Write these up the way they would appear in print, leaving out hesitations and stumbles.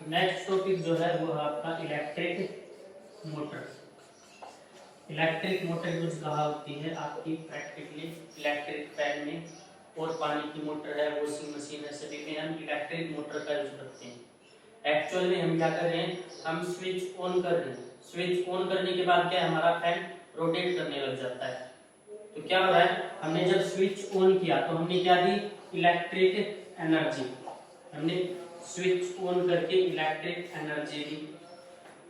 Next topic जो है वो है आपका electric motor. Electric motor use कहाँ होती है आपकी प्रैक्टिकली इलेक्ट्रिक फैन में, और पानी की मोटर है, वॉशिंग मशीन है, सभी में हम इलेक्ट्रिक मोटर का यूज करते हैं। एक्चुअल में हम क्या कर रहे हैं, हम स्विच ऑन कर रहे हैं। स्विच ऑन करने के बाद क्या हमारा फैन रोटेट करने लग जाता है। तो क्या हो रहा है, हमने जब स्विच ऑन किया तो हमने क्या दी, इलेक्ट्रिक एनर्जी। हमने स्विच ऑन करके इलेक्ट्रिक एनर्जी दी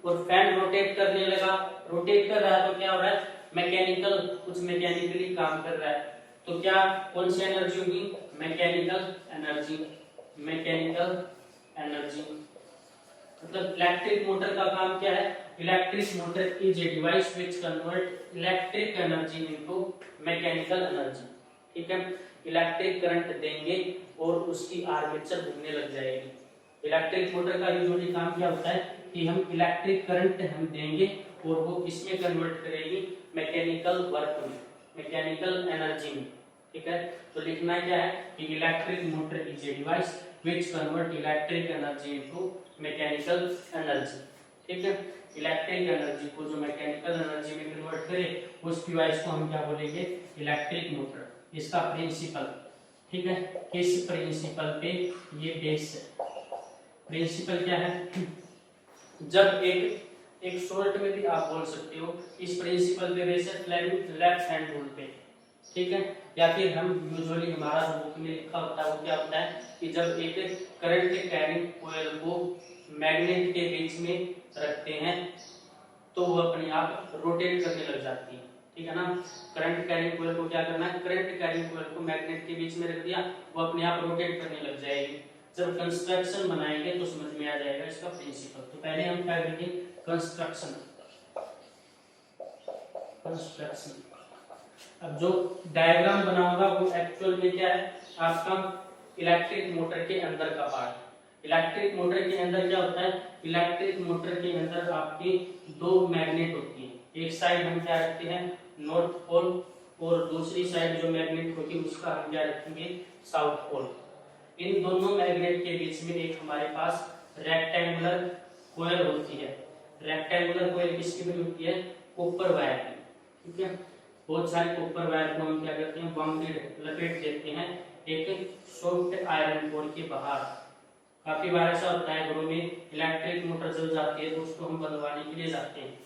और फैन रोटेट करने लगा। रोटेट कर रहा है तो क्या हो रहा है, मैकेनिकल, कुछ मैकेनिकली काम कर रहा है। तो क्या, कौन सी एनर्जी होगी, मैकेनिकल एनर्जी। मैकेनिकल एनर्जी मतलब इलेक्ट्रिक मोटर का काम क्या है, electric motor is a device which convert electric energy into mechanical energy. ठीक है, इलेक्ट्रिक करंट देंगे और उसकी आर्मेचर घूमने लग जाएगी। इलेक्ट्रिक मोटर का यूजुअली काम क्या होता है कि हम इलेक्ट्रिक करंट हम देंगे और वो किसमें कन्वर्ट करेगी, मैकेनिकल वर्क में, मैकेनिकल एनर्जी में। ठीक है, तो लिखना क्या है कि electric motor is a device which convert electric energy into mechanical energy. ठीक है, इलेक्ट्रिक एनर्जी को जो मैकेनिकल एनर्जी में कन्वर्ट करे उस डिवाइस को हम क्या बोलेंगे, इलेक्ट्रिक मोटर। इसका प्रिंसिपल, ठीक है, किस प्रिंसिपल पे ये बेस है। प्रिंसिपल क्या है, जब एक शॉर्ट में भी आप बोल सकते हो इस प्रिंसिपल पे बेस है फ्लेमिंग लेफ्ट हैंड रूल पे। ठीक है, या फिर हम यूजुअली हमारा जो बुक में लिखा होता है वो क्या होता है कि जब एक करंट कैरिंग कॉइल को मैग्नेट के बीच में रखते हैं तो वो अपने आप रोटेट करने लग जाती है। ठीक है ना, करंट कैरिंग कॉइल को क्या करना है, करंट कैरिंग कॉइल को मैग्नेट के बीच में रख दिया, वो अपने आप रोटेट करने लग जाएगी। जब कंस्ट्रक्शन बनाएंगे तो समझ में आ जाएगा इसका प्रिंसिपल। तो पहले हम क्या करेंगे, कंस्ट्रक्शन। कंस्ट्रक्शन, अब जो डायग्राम बनाऊंगा वो एक्चुअल में क्या है, आपका इलेक्ट्रिक मोटर के अंदर का पार्ट। इलेक्ट्रिक मोटर के अंदर क्या होता है, इलेक्ट्रिक मोटर के अंदर आपकी दो मैग्नेट होती है। एक साइड हम क्या रखते हैं, नॉर्थ पोल, और दूसरी साइड जो मैग्नेट होगी उसका हम क्या रखेंगे, साउथ पोल। इन दोनों मैग्नेट के बीच में एक हमारे पास रेक्टेंगुलर कॉइल होती है। रेक्टेंगुलर कॉइल किसकी बनी होती है, कॉपर वायर की। ठीक है, बहुत सारे कॉपर वायर को हम क्या करते हैं, बाउंडेड लपेट देते हैं एक सॉफ्ट आयरन कोर के बाहर। काफी बार ऐसा होता है घरों में इलेक्ट्रिक मोटर जल जाती है तो उसको हम बंधवाने के लिए जाते हैं,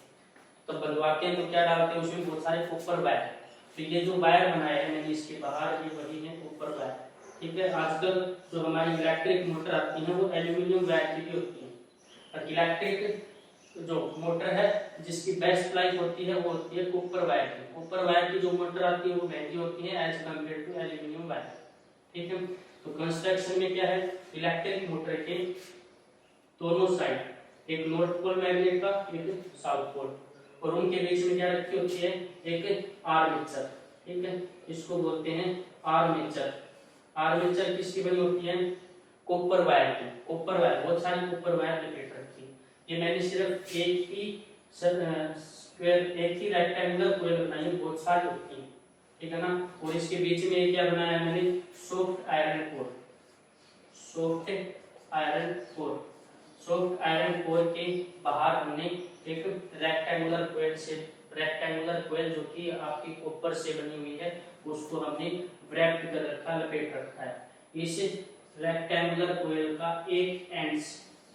तो बंधवाते हैं तो क्या डालते हैं उसमें, बहुत सारे कॉपर वायर। तो ये जो वायर बनाया है मैंने इसके बाहर, ये वही है कॉपर वायर। ठीक है, आजकल जो हमारी इलेक्ट्रिक मोटर आती है वो एल्यूमिनियम वायर की भी होती है। और इलेक्ट्रिक जो मोटर है जिसकी बेस्ट लाइफ होती है वो होती है कॉपर वायर की। कॉपर वायर की जो मोटर आती है वो महंगी होती है as compare to aluminium wire. ठीक है, तो कंस्ट्रक्शन में क्या है, इलेक्ट्रिक मोटर के दोनों साइड एक नॉर्थ पोल मैग्नेट का, एक साउथ पोल, और उनके बीच में क्या रखी होती है, एक आर्मेचर। ठीक है, इसको बोलते हैं आर्मेचर। आर्मेचर किसकी बनी होती है, कॉपर वायर की। कॉपर वायर, बहुत सारी कॉपर वायर लपेट रखी है। ये मैंने सिर्फ एक ही स्क्वायर, एक ही रेक्टेंगुलर कॉइल बनाई है, बहुत सारी होती है। ठीक है ना, और इसके बीच में क्या बनाया मैंने, soft iron core. Soft iron core, soft iron core के बाहर हमने एक रेक्टेंगुलर कॉइल से, रेक्टेंगुलर कॉइल जो कि आपकी कॉपर से बनी हुई है उसको हमने रैप कर रखा, लपेट रखा है। इस रेक्टेंगुलर कॉइल का एक एंड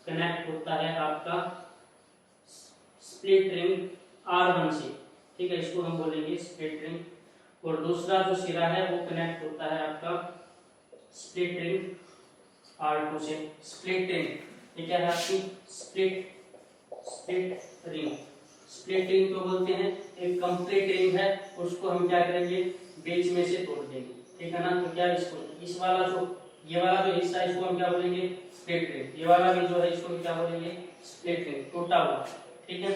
कनेक्ट होता है आपका स्प्लिट रिंग R1 से। ठीक है, इसको हम बोलेंगे स्प्लिट रिंग, और दूसरा जो सिरा है वो कनेक्ट होता है आपका स्प्लिट रिंग R2 से। स्प्लिट रिंग ये क्या है आपकी, स्प्लिट रिंग। स्प्लिट रिंग को बोलते हैं, एक कंप्लीट रिंग है उसको हम क्या करेंगे, बीच में से तोड़ देंगे। ठीक है ना, तो क्या इसको, इस वाला जो, ये वाला जो हिस्सा है इसको हम क्या बोलेंगे, स्प्लिट रिंग। ये वाला भी जो है इसको क्या बोलेंगे, स्प्लिट रिंग, टूटा हुआ। ठीक है,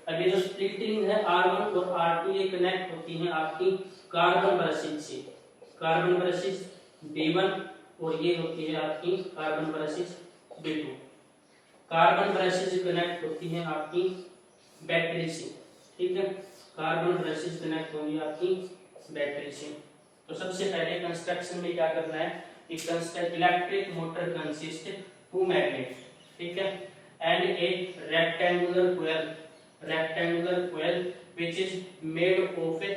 अब ये जो स्प्लिट रिंग है R1 और R2 ये कनेक्ट होती हैं आपकी कार्बन ब्रशेज से। कार्बन ब्रशेज B1 और ये होती है आपकी carbon brushes B2। Carbon brushes connect होती हैं आपकी बैटरी से। ठीक है, कार्बन ब्रशेज कनेक्ट होंगी आपकी बैटरी से। तो सबसे पहले कंस्ट्रक्शन में क्या करना है कि electric motor consist to magnet. ठीक है, and a rectangular coil which is made of a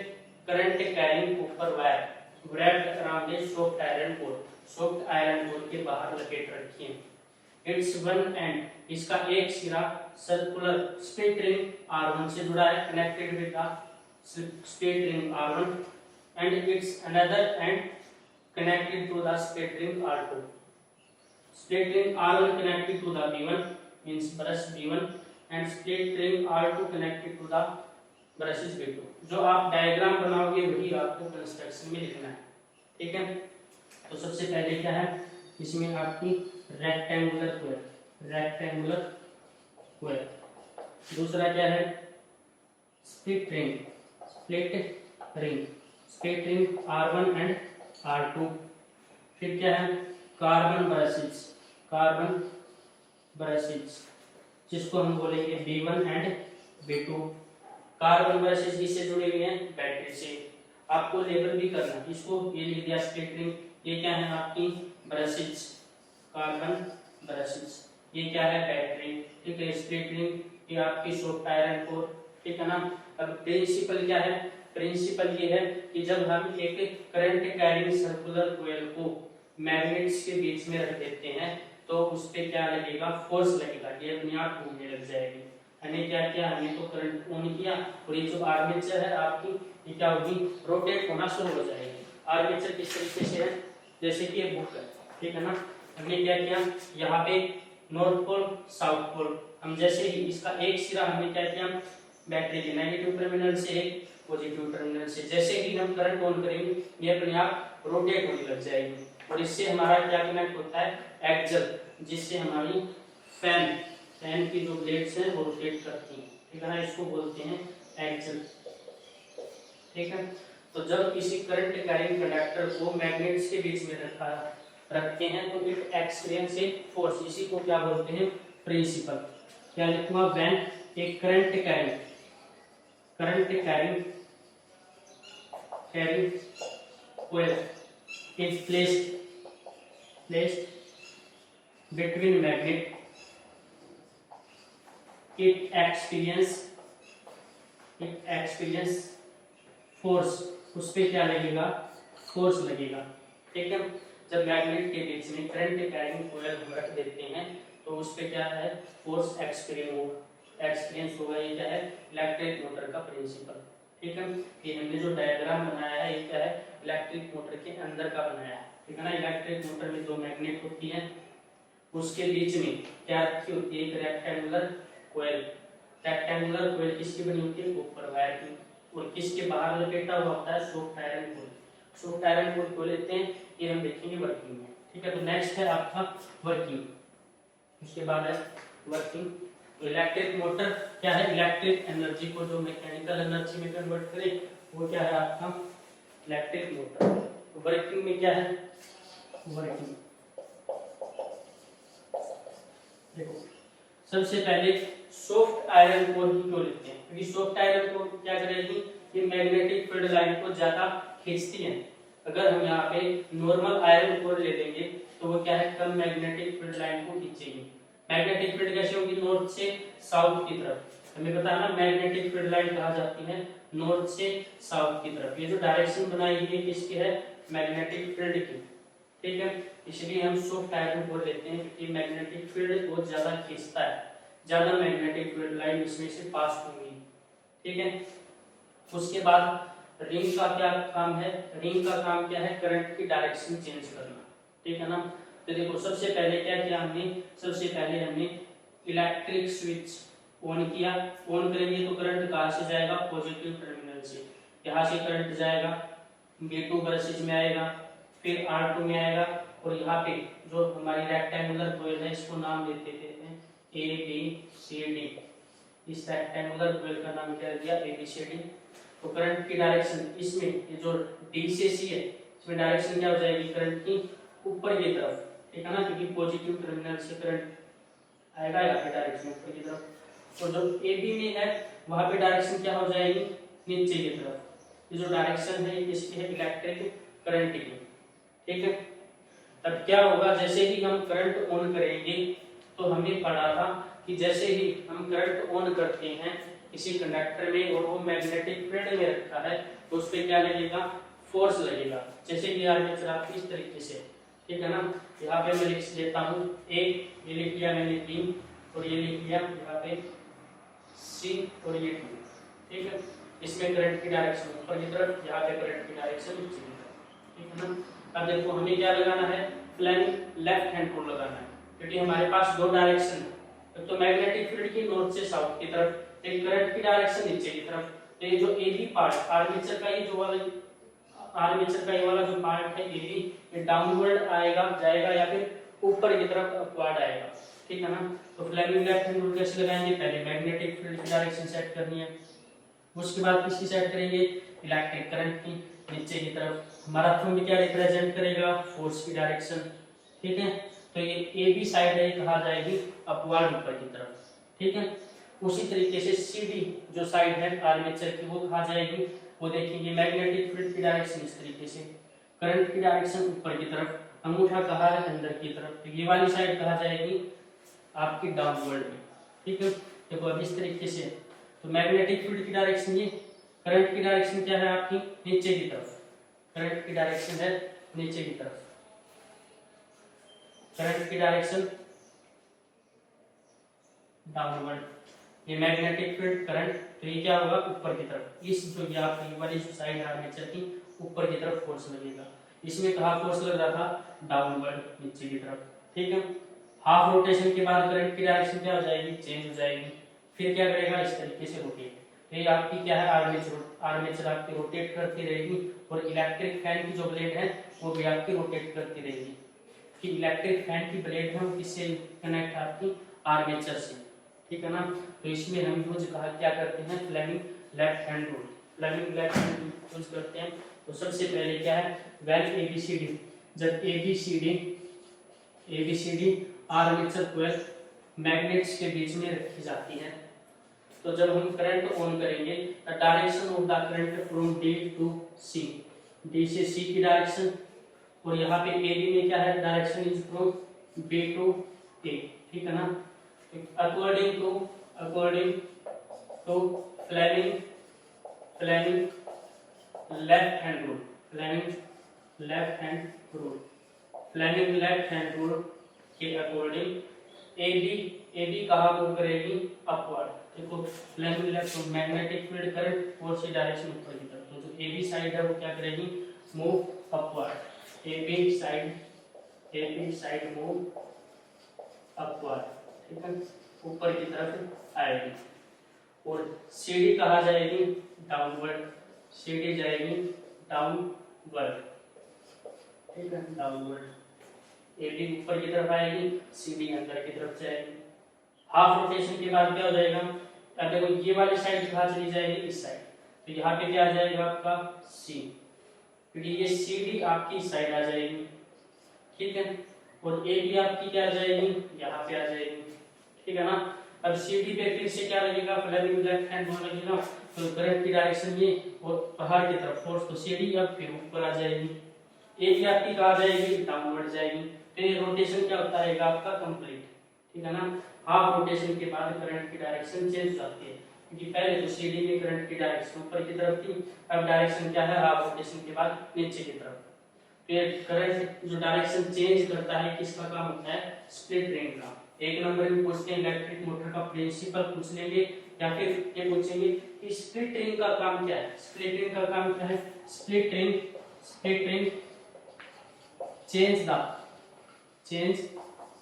current carrying copper wire wrapped around a soft iron core के बाहर लपेट रखी है। Its one end, इसका एक सिरा सर्कुलर स्प्लिट रिंग R1 से जुड़ा है, connected with the split ring R1, and its another end connected to the split ring R2. Split ring R1 connected to the B1 means brush B1 and split ring R2 connected to the brushes B2. जो आप diagram बनाओगे वही आपको construction में लिखना है, ठीक है। तो सबसे पहले क्या है इसमें आपकी रेक्टेंगुलर कोयल, दूसरा क्या है split ring R1 and R2, फिर क्या है कार्बन ब्रशेज जिसको हम बोलेंगे B1 and B2। Carbon brushes किससे जुड़े हुए हैं बैटरी से, आपको लेबल भी करना, इसको ये लिख दिया स्प्लिट रिंग, ये क्या है आपकी ब्रशेज कार्बन ब्रशेज, ये क्या है बैटरी, ठीक है। स्प्लिट रिंग ये आपकी सॉफ्ट आयरन कोर, ठीक है ना। अब प्रिंसिपल क्या है, प्रिंसिपल ये है कि जब हम एक करंट कैरिंग सर्कुलर कोयल को मैग्नेट्स के बीच में रख देते हैं तो उस पे क्या लगेगा फोर्स लगेगा, ये अपने आप घूमने लग जाएगी। हमने क्या किया, हमने तो करंट ऑन किया और ये जो आर्मेचर है आपकी ये क्या होगी रोटेट होना शुरू हो जाएगी। आर्मेचर किस तरीके से है जैसे कि ये बुक है, ठीक है ना। हमने क्या किया यहाँ पे नॉर्थ पोल साउथ पोल, हम जैसे ही इसका एक सिरा हमने क्या किया बैटरी के नेगेटिव टर्मिनल से एक पॉजिटिव टर्मिनल से, जैसे ही हम करंट ऑन करेंगे ये अपने आप रोटेट होने लग जाएगी और इससे हमारा क्या कनेक्ट होता है एक्सल, जिससे हमारी फैन की जो ब्लेड्स हैं वो रोटेट करती हैं, ठीक है ना, इसको बोलते हैं एक्सल, ठीक है। तो जब किसी करंट कैरिंग कंडक्टर को मैग्नेट्स के बीच में रखते हैं तो इट एक्सपीरियंस ए फोर्स, इसी को क्या बोलते हैं प्रिंसिपल। क्या लिखूंगा when A current carrying coil is placed between magnet, it experience force, उस पे क्या लगेगा फोर्स लगेगा, ठीक है। जब मैग्नेट के बीच में करंट कैरिंग कोयल हम रख देते हैं तो उस पे क्या है फोर्स एक्सपीरियंस होगा, ये क्या है इलेक्ट्रिक मोटर का प्रिंसिपल, ठीक है। ये हमने जो डायग्राम बनाया है ये क्या है इलेक्ट्रिक मोटर के अंदर का बनाया है, ठीक है ना। इलेक्ट्रिक मोटर में दो मैग्नेट होती है, उसके बीच में क्या रखी होती है एक रेक्टेंगुलर कोयल किसकी बनी होती है कॉपर वायर की, और किसके बाहर लपेटा हुआ होता है सॉफ्ट आयरन कोयल को लेते हैं, ये हम देखेंगे वर्किंग में, ठीक है। तो नेक्स्ट है आपका वर्किंग, उसके बाद है वर्किंग। तो इलेक्ट्रिक मोटर क्या है इलेक्ट्रिक एनर्जी को जो मैकेनिकल एनर्जी में कन्वर्ट करे वो क्या है आपका इलेक्ट्रिक मोटर। तो वर्किंग में क्या है वर्किंग, देखो सबसे पहले सॉफ्ट आयरन कोर ही क्यों लेते हैं, क्योंकि सॉफ्ट आयरन कोर क्या करेगी ये मैग्नेटिक फील्ड लाइन को ज्यादा खींचती है। अगर हम यहाँ पे नॉर्मल आयरन कोर ले लेंगे तो वो क्या है कम मैग्नेटिक फील्ड लाइन को खींचेगी। मैग्नेटिक फील्ड कैसे होगी नॉर्थ से साउथ की तरफ, हमें पता है ना मैग्नेटिक फील्ड लाइन कहा जाती है नॉर्थ से साउथ की तरफ। ये जो डायरेक्शन बनाई है किसकी है मैग्नेटिक फील्ड की, ठीक है। इसलिए हम सॉफ्ट आयरन कोर लेते हैं क्योंकि मैग्नेटिक फील्ड बहुत ज्यादा खींचता है, ज्यादा मैग्नेटिक फील्ड लाइन इसमें से पास होंगी, ठीक है। उसके बाद रिंग का क्या काम है, रिंग का काम क्या है करंट की डायरेक्शन चेंज करना, ठीक है ना। तो देखो सबसे पहले क्या किया हमने, सबसे पहले हमने इलेक्ट्रिक स्विच ऑन किया, ऑन करेंगे तो करंट कहां से जाएगा पॉजिटिव टर्मिनल से, यहाँ से करंट जाएगा B2 ब्रशेज में आएगा, फिर R2 में आएगा, और यहाँ पे जो हमारी रेक्टेंगुलर कोयल है इसको नाम देते हैं ABCD, इस रेक्टेंगुलर कोयल का नाम क्या दिया ABCD। तो करंट की डायरेक्शन इसमें ये जो D से C है इसमें डायरेक्शन क्या हो जाएगी करंट की ऊपर की तरफ, ठीक है ना, क्योंकि पॉजिटिव टर्मिनल से करंट आएगा यहाँ पे डायरेक्शन ऊपर की तरफ। तो जो AB में है वहां पे डायरेक्शन क्या हो जाएगी नीचे की तरफ। ये जो डायरेक्शन है ये किसकी है इलेक्ट्रिक करंट की, ठीक है। तब क्या होगा जैसे ही हम करंट ऑन करेंगे तो हमें पढ़ा था कि जैसे ही हम करंट ऑन करते हैं किसी कंडक्टर में और वो मैग्नेटिक फील्ड में रखा है तो उस पर क्या लगेगा, फोर्स लगेगा। जैसे कि आर्मेचर आपकी इस तरीके से, ठीक है ना, यहाँ पे मैं लिख लेता हूँ ए, ये लिख लिया मैंने बी, और ये लिख लिया यहाँ पे सी, और ये डी, ठीक है। इसमें करंट की डायरेक्शन ऊपर की तरफ, यहाँ पे करंट की डायरेक्शन नीचे की तरफ, ठीक है ना। अब देखो हमें क्या लगाना है, फ्लेमिंग लेफ्ट हैंड रूल लगाना है, क्योंकि हमारे पास दो डायरेक्शन है, तो मैग्नेटिक फील्ड की नॉर्थ से साउथ की तरफ, एक करंट की डायरेक्शन नीचे की तरफ। तो ये जो ए बी पार्ट आर्मेचर का, ये जो वाला आर्मेचर का ये वाला जो पार्ट है ए बी, ये डाउनवर्ड आएगा जाएगा या फिर ऊपर की तरफ अपवर्ड आएगा, ठीक है ना। तो फ्लेमिंग लेफ्ट हैंड रूल कैसे लगाएंगे, पहले मैग्नेटिक फील्ड की डायरेक्शन सेट करनी है, उसके बाद किसकी सेट करेंगे, इलेक्ट्रिक करंट की, नीचे की तरफ। हमारा थंब क्या रिप्रेजेंट करेगा, फोर्स की डायरेक्शन, ठीक है। तो ये ए बी साइड है, कहा जाएगी अपवर्ड ऊपर की तरफ, ठीक है। उसी तरीके से सी डी जो साइड है आर्मेचर की, वो कहा जाएगी, वो देखेंगे मैग्नेटिक फील्ड की डायरेक्शन इस तरीके से, करंट की डायरेक्शन ऊपर की तरफ, अंगूठा कहा है अंदर की तरफ, तो ये वाली साइड कहा जाएगी आपकी डाउनवर्ड में, ठीक है। देखो अब इस तरीके से, तो मैग्नेटिक फील्ड की डायरेक्शन ये, करंट की डायरेक्शन क्या है आपकी, नीचे की तरफ, करंट की डायरेक्शन है नीचे की तरफ, करंट की डायरेक्शन डाउनवर्ड, ये मैग्नेटिक फील्ड करंट, तो ये क्या होगा ऊपर की तरफ, इस जो ये आपकी वाली साइड आर्मेचर की ऊपर की तरफ फोर्स लगेगा। इसमें कहाँ फोर्स लग रहा था, डाउनवर्ड नीचे की तरफ, ठीक है। हाफ रोटेशन के बाद करंट की डायरेक्शन क्या हो जाएगी, चेंज हो जाएगी, फिर क्या करेगा, इस तरीके से रोटेट। तो ये आपकी क्या है, आर्मेचर आपकी रोटेट करती रहेगी, और इलेक्ट्रिक फैन की जो ब्लेड है वो भी आपकी रोटेट करती रहेगी, कि इलेक्ट्रिक फैन की ब्लेड है वो किससे कनेक्ट आपकी आर्मेचर से, ठीक है ना। तो इसमें हम यूज क्या करते हैं, Fleming left hand rule, Fleming left hand rule use करते हैं। तो सबसे पहले क्या है, व्हेन एबीसीडी, जब एबीसीडी आर्मेचर कॉइल मैग्नेट्स के बीच में रखी जाती है, तो जब हम करंट ऑन करेंगे, the direction of the current from D to C, D से सी की डायरेक्शन, और यहाँ पे ए बी में क्या है, direction is from B to A, ठीक है ना। According to Fleming left hand rule, Fleming left hand rule के अकॉर्डिंग ए बी कहाँ मूव करेगी, अपवर्ड। देखो Fleming left, magnetic field current force की डायरेक्शन ऊपर की तरफ, तो जो ए बी साइड है वो क्या करेगी, move upward, A B side move upward, ठीक है, ऊपर की तरफ आएगी। और सीडी कहाँ जाएगी, डाउनवर्ड, सीडी जाएगी डाउनवर्ड, ठीक है, डाउनवर्ड। एडी ऊपर की तरफ आएगी, सीडी अंदर की तरफ जाएगी। हाफ रोटेशन के बाद क्या हो जाएगा, अब देखो ये वाली साइड कहाँ चली जाएगी, इस साइड, तो यहाँ पे क्या आ जाएगा आपका सी, क्योंकि ये सीडी आपकी साइड आ जाएगी, ठीक है। और ए बी आपकी क्या आ जाएगी, यहाँ पे आ जाएगी, ठीक है ना। अब सीडी पे फिर से क्या लगेगा, फ्लेमिंग लेफ्ट हैंड रूल लगेगा, तो करंट की डायरेक्शन ये और बाहर की तरफ फोर्स, तो सीडी अब फिर ऊपर आ जाएगी, ए बी आपकी कहाँ जाएगी, डाउनवर्ड जाएगी। फिर रोटेशन क्या होता रहेगा आपका, कंप्लीट, ठीक है ना। हाफ रोटेशन के बाद करंट की डायरेक्शन चेंज हो जाती है, क्योंकि पहले तो सीडी में करंट की डायरेक्शन ऊपर की तरफ थी, अब डायरेक्शन क्या है, हाफ रोटेशन के बाद नीचे की तरफ। फिर करंट जो डायरेक्शन चेंज करता है, किसका काम होता है, स्प्लिट रिंग का। एक नंबर में पूछते हैं इलेक्ट्रिक मोटर का प्रिंसिपल पूछ लेंगे, या फिर ये पूछेंगे कि स्प्लिट रिंग का काम क्या है। स्प्लिट रिंग का काम क्या है, split ring change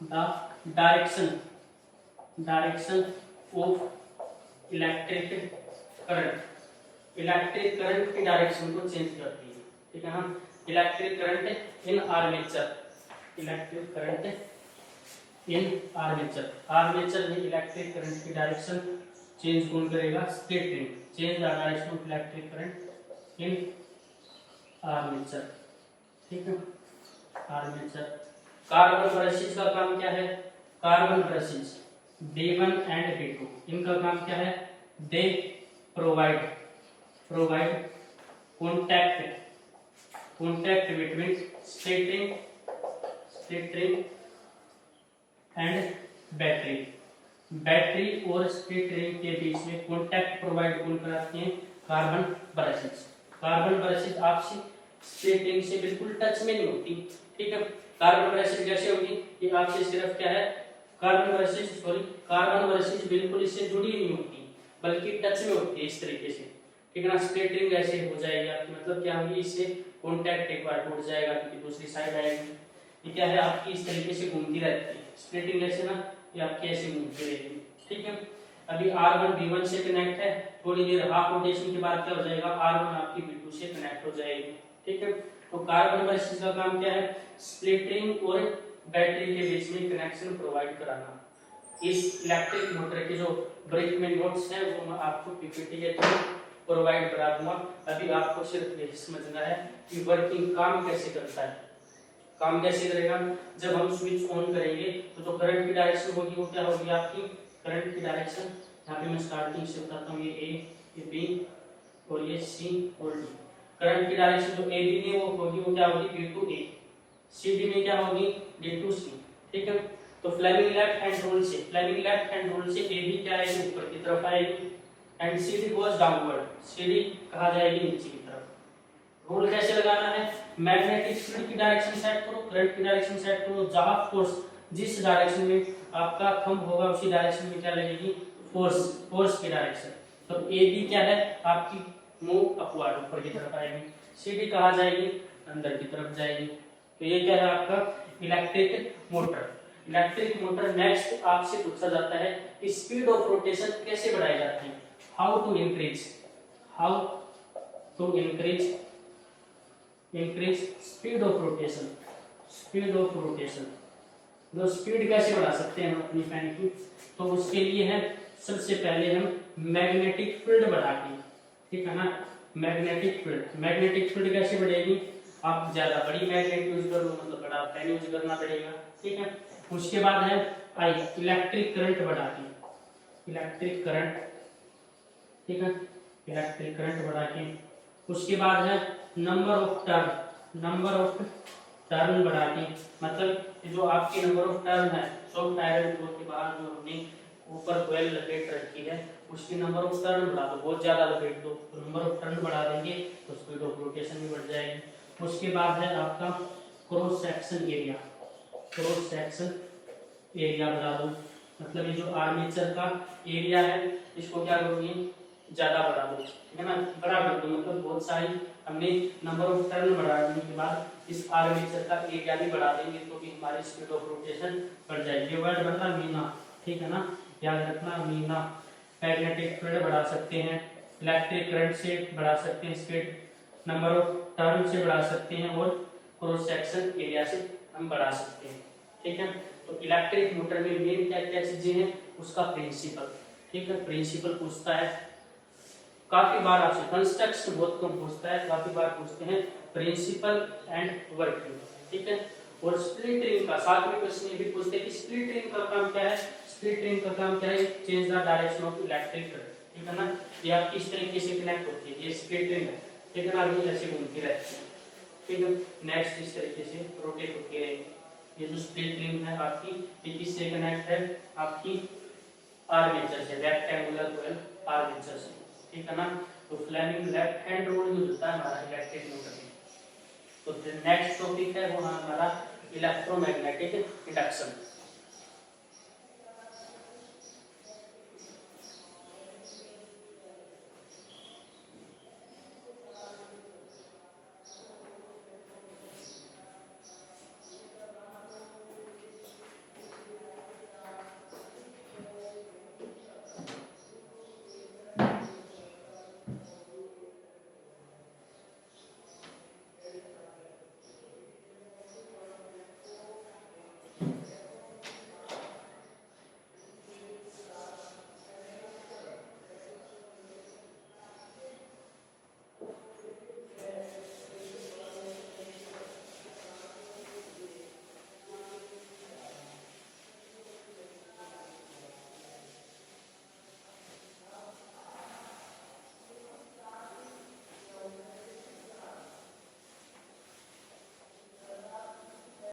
the direction of electric current की डायरेक्शन को चेंज करती है, ठीक है ना। Electric current in armature, armature में इलेक्ट्रिक करंट की डायरेक्शन चेंज कौन करेगा, split ring, change the direction of electric current in armature, ठीक है। आर्मेचर कार्बन ब्रशेस का काम क्या है, carbon brushes B1 and B2, इनका काम क्या है, they provide contact between split ring and battery, battery और स्प्लिट रिंग के बीच में कॉन्टैक्ट प्रोवाइड कौन कराते हैं? Carbon brushes. कार्बन ब्रशेस आपसे स्प्लिट रिंग से बिल्कुल टच में नहीं होती, ठीक है। कार्बन ब्रशेस कैसे होगी? ये आपसे सिर्फ क्या है, कार्बन ब्रशेस बिल्कुल इससे जुड़ी नहीं होती, बल्कि टच में होती है इस तरीके से, ठीक है ना। स्प्लिट रिंग ऐसे हो जाएगी आपकी, मतलब क्या होगी, इससे कॉन्टैक्ट एक बार टूट जाएगा क्योंकि दूसरी साइड आएगी। ये क्या है, आपकी इस तरीके से घूमती रहती है स्प्लिटिंग ऐसे ना, ये आपकी ऐसे घूमती रहेगी, ठीक है। अभी R1 B1 से कनेक्ट है, थोड़ी देर हाफ रोटेशन के बाद क्या हो जाएगा, R1 आपकी B2 से कनेक्ट हो जाएगी, ठीक है। तो कार्बन ब्रशेस का काम क्या है? स्प्लिटिंग और बैटरी के बीच में कनेक्शन प्रोवाइड कराना। इस इलेक्ट्रिक मोटर के जो ब्रेक में नोट्स हैं वो मैं आपको पीपीटी के थ्रू प्रोवाइड करा दूंगा। अभी आपको सिर्फ ये समझना है कि वर्किंग काम कैसे करता है। काम कैसे करेगा? जब हम स्विच ऑन करेंगे तो जो करंट की डायरेक्शन होगी वो क्या होगी आपकी? करंट की डायरेक्शन, यहाँ पे मैं स्टार्टिंग से बताता हूँ, ये ए, ये बी और ये सी और डी। करंट की डायरेक्शन जो ए बी में वो होगी, वो क्या होगी? B to A. C D में क्या होगी? डी टू सी, ठीक है। तो फ्लेमिंग लेफ्ट हैंड रूल से ए बी क्या आएगी? ऊपर की तरफ आएगी, and C D goes downward, C D कहा जाएगी नीचे की तरफ। रूल कैसे लगाना है? मैग्नेटिक फील्ड की डायरेक्शन सेट करो, करंट की डायरेक्शन सेट करो, जहां फोर्स जिस डायरेक्शन में आपका थंब होगा उसी डायरेक्शन में क्या लगेगी? फोर्स की डायरेक्शन। तो ए बी क्या है आपकी? मूव अपवर्ड, ऊपर की तरफ आएगी। सी डी कहा जाएगी? अंदर की तरफ जाएगी। तो ये क्या है आपका electric motor. Electric motor next आपसे पूछा जाता है कि स्पीड ऑफ रोटेशन कैसे बढ़ाई जाती है? How to increase speed of rotation. जो स्पीड कैसे बढ़ा सकते हैं हम अपनी फैन की? तो उसके लिए है सबसे पहले हम मैग्नेटिक फील्ड बढ़ाते हैं, ठीक है ना। मैग्नेटिक फील्ड कैसे बढ़ेगी? आप ज्यादा बड़ी मैग्नेट यूज कर लो, मतलब बड़ा फैन यूज करना पड़ेगा, ठीक है। उसके बाद है आई इलेक्ट्रिक करंट बढ़ाती है, इलेक्ट्रिक करंट, ठीक है, इलेक्ट्रिक करंट बढ़ा के। उसके बाद है नंबर ऑफ टर्न बढ़ाती, मतलब जो आपकी नंबर ऑफ टर्न है, सॉफ्ट आयरन कोर के बाहर जो हमने ऊपर कोयल लपेट रखी है उसकी नंबर ऑफ टर्न बढ़ा दो, बहुत ज्यादा लपेट दो तो नंबर ऑफ टर्न बढ़ा देंगे तो स्पीड ऑफ रोटेशन भी बढ़ जाएगी। उसके बाद है आपका क्रॉस सेक्शन एरिया बढ़ा दो, मतलब ये जो आर्मेचर का एरिया है इसको क्या करोगे? ज्यादा बढ़ा दो, ठीक है ना, बड़ा कर दो, मतलब बहुत सारी हमने नंबर ऑफ टर्न बढ़ाने के बाद इस आर्मेचर का एरिया भी बढ़ा देंगे तो भी हमारी स्पीड ऑफ रोटेशन बढ़ जाएगी। ये वर्ड बनता मीना, ठीक है ना, याद रखना मीना। मैग्नेटिक फील्ड बढ़ा सकते हैं, इलेक्ट्रिक करंट से बढ़ा सकते हैं स्पीड, नंबर ऑफ टर्न से बढ़ा सकते हैं और क्रॉस सेक्शन एरिया से हम बढ़ा सकते हैं, ठीक है। तो इलेक्ट्रिक मोटर में मेन क्या क्या चीजें हैं उसका प्रिंसिपल, ठीक है। प्रिंसिपल पूछता है काफी बार आपसे, कंस्ट्रक्शन बहुत कम पूछता है, काफी बार पूछते हैं प्रिंसिपल एंड वर्किंग, ठीक है। और स्प्लिट रिंग का 7वें क्वेश्चन में भी पूछते हैं कि स्प्लिट रिंग का काम क्या है? स्प्लिट रिंग का काम क्या है? Change the direction of electric current, ठीक है ना। ये आप किस तरीके से कनेक्ट होती है? ये स्प्लिट रिंग है, ठीक है ना, अभी ऐसे घूमती रहती है, ठीक है। नेक्स्ट इस तरीके से रोटेट होती रहेगी। ये जो स्प्लिट रिंग है आपकी, ये किससे कनेक्ट है? आपकी आर्मेचर से, रेक्टेंगुलर कोयल आर्मेचर से, ठीक है ना। तो Fleming left hand rule use होता है हमारा इलेक्ट्रिक मोटर में। तो नेक्स्ट टॉपिक है वो हमारा इलेक्ट्रोमैग्नेटिक इंडक्शन।